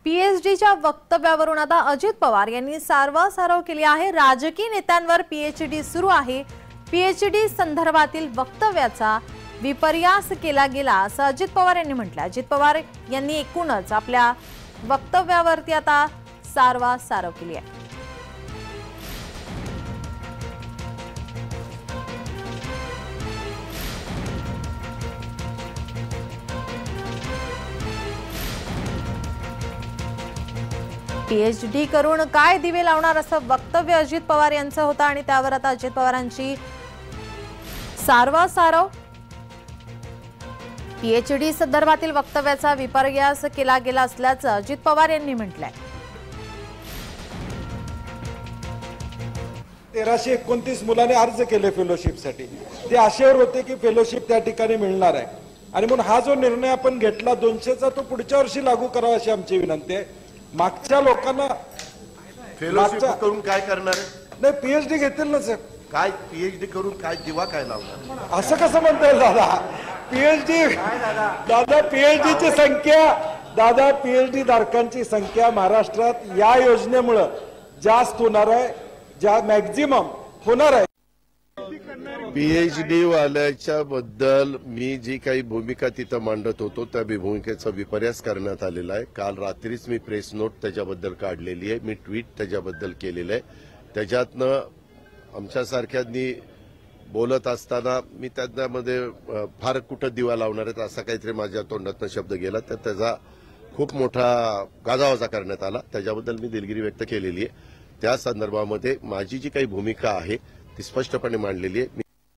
पीएचडीच्या वक्तव्यावरून आता अजित पवार यांनी सारवासारव केली आहे। राजकीय नेत्यांवर पीएचडी सुरू आहे। पीएचडी संदर्भातील वक्तव्याचा विपर्यास केला गेला असं अजित पवार यांनी म्हटलं। अजित पवार यांनी एकूणच आपल्या वक्तव्यावरती आता सारवासारव केली आहे। पीएचडी करून काय दिवे लावणार असं वक्तव्य अजित पवार यांचं होतं आणि त्यावर आता अजित पवारांची सारवासारव। पीएचडी संदर्भातील वक्तव्याचा विपर्यास केला गेला असल्याचं अजित पवार यांनी म्हटलंय। 1329 मुलांनी अर्ज केले फेलोशिपसाठी। ते आशेवर होते की फेलोशिप त्या ठिकाणी मिळणार आहे आणि म्हणून हा जो निर्णय आपण घेतला 200चा तो पुढच्या वर्षी लागू करावा अशी आमची विनंती आहे। मागच्या लोकांना फेलोशिप करून काय करणार नाही, पीएचडी घेतील ना सर। काय पीएचडी करून काय दिवा काय लावणार असं कसं म्हणता येईल दादा? पीएचडी धारकांची संख्या महाराष्ट्रात या योजनेमुळे जास्त होणार आहे, ज्या मॅक्झिमम होणार आहे। पीएचडी वाल्याच्या बद्दल मी जी काही भूमिका तिथं मांडत होतो त्या भूमिकेचा विपर्यास करण्यात आलेला आहे। काल रात्रीच मी प्रेस नोट त्याच्याबद्दल काढलेली आहे, मी ट्विट त्याच्याबद्दल केलेलं आहे। त्याच्यातनं आमच्यासारख्यांनी बोलत असताना मी त्यामध्ये फार कुठं दिवा लावणार आहेत असा काहीतरी माझ्या तोंडातनं शब्द गेला, तर त्याचा खूप मोठा गाजावाजा करण्यात आला। त्याच्याबद्दल मी दिलगिरी व्यक्त केलेली आहे। त्या संदर्भामध्ये माझी जी काही भूमिका आहे ती स्पष्टपणे मांडलेली आहे।